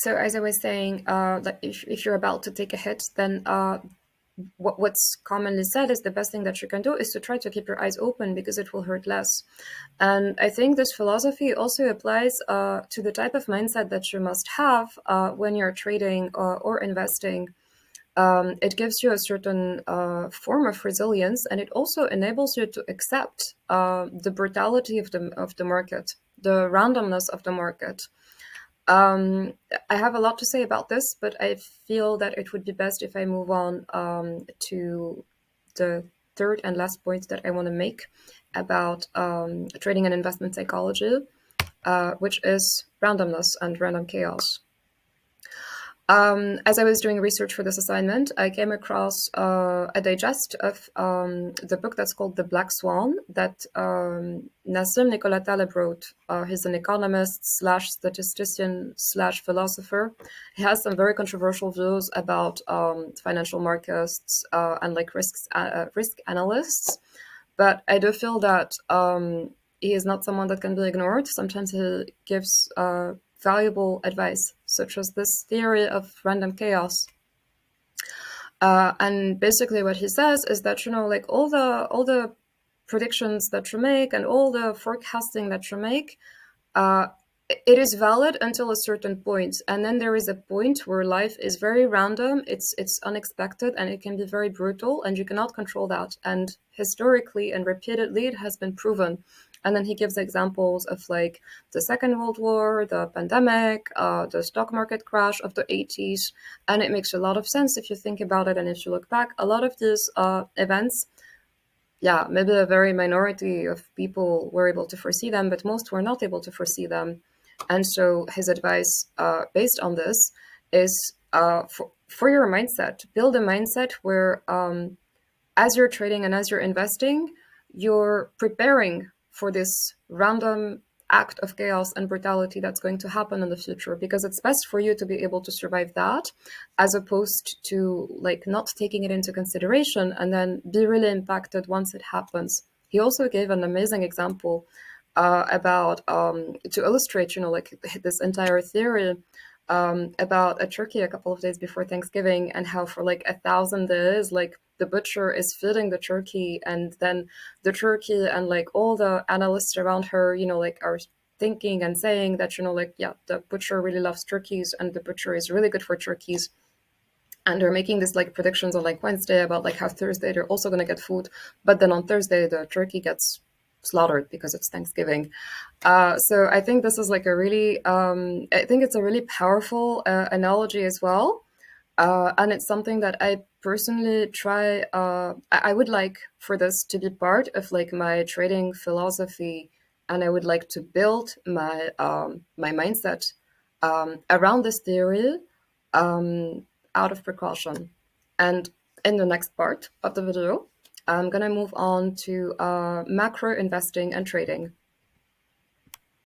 So as I was saying, that if you're about to take a hit, then what's commonly said is the best thing that you can do is to try to keep your eyes open because it will hurt less. And I think this philosophy also applies to the type of mindset that you must have when you're trading or investing. It gives you a certain form of resilience, and it also enables you to accept the brutality of the market, the randomness of the market. Um, I have a lot to say about this, but I feel that it would be best if I move on to the third and last point that I want to make about trading and investment psychology, which is randomness and random chaos. As I was doing research for this assignment, I came across a digest of the book that's called The Black Swan that Nassim Nicolas Taleb wrote. He's an economist slash statistician slash philosopher. He has some very controversial views about financial markets and like risk analysts. But I do feel that he is not someone that can be ignored. Sometimes he gives valuable advice, such as this theory of random chaos. And basically, what he says is that like all the predictions that you make and all the forecasting that you make, uh, it is valid until a certain point, and then there is a point where life is very random. It's unexpected, and it can be very brutal, and you cannot control that. And historically and repeatedly, it has been proven. And then he gives examples of like the Second World War, the pandemic, the stock market crash of the 80s. And it makes a lot of sense if you think about it. And if you look back, a lot of these events, yeah, maybe a very minority of people were able to foresee them, but most were not able to foresee them. And so his advice based on this is for your mindset, build a mindset where as you're trading and as you're investing, you're preparing for this random act of chaos and brutality that's going to happen in the future, because it's best for you to be able to survive that as opposed to like not taking it into consideration and then be really impacted once it happens. He also gave an amazing example about to illustrate like this entire theory about a turkey a couple of days before Thanksgiving, and how for like 1,000 days, like the butcher is feeding the turkey, and then the turkey and like all the analysts around her, like are thinking and saying that, like, yeah, the butcher really loves turkeys and the butcher is really good for turkeys. And they're making this like predictions on like Wednesday about like how Thursday they're also going to get food. But then on Thursday, the turkey gets slaughtered because it's Thanksgiving. So I think this is like a really, I think it's a really powerful analogy as well. And it's something that I personally try, I would like for this to be part of like my trading philosophy. And I would like to build my mindset around this theory out of precaution. And in the next part of the video, I'm going to move on to macro investing and trading.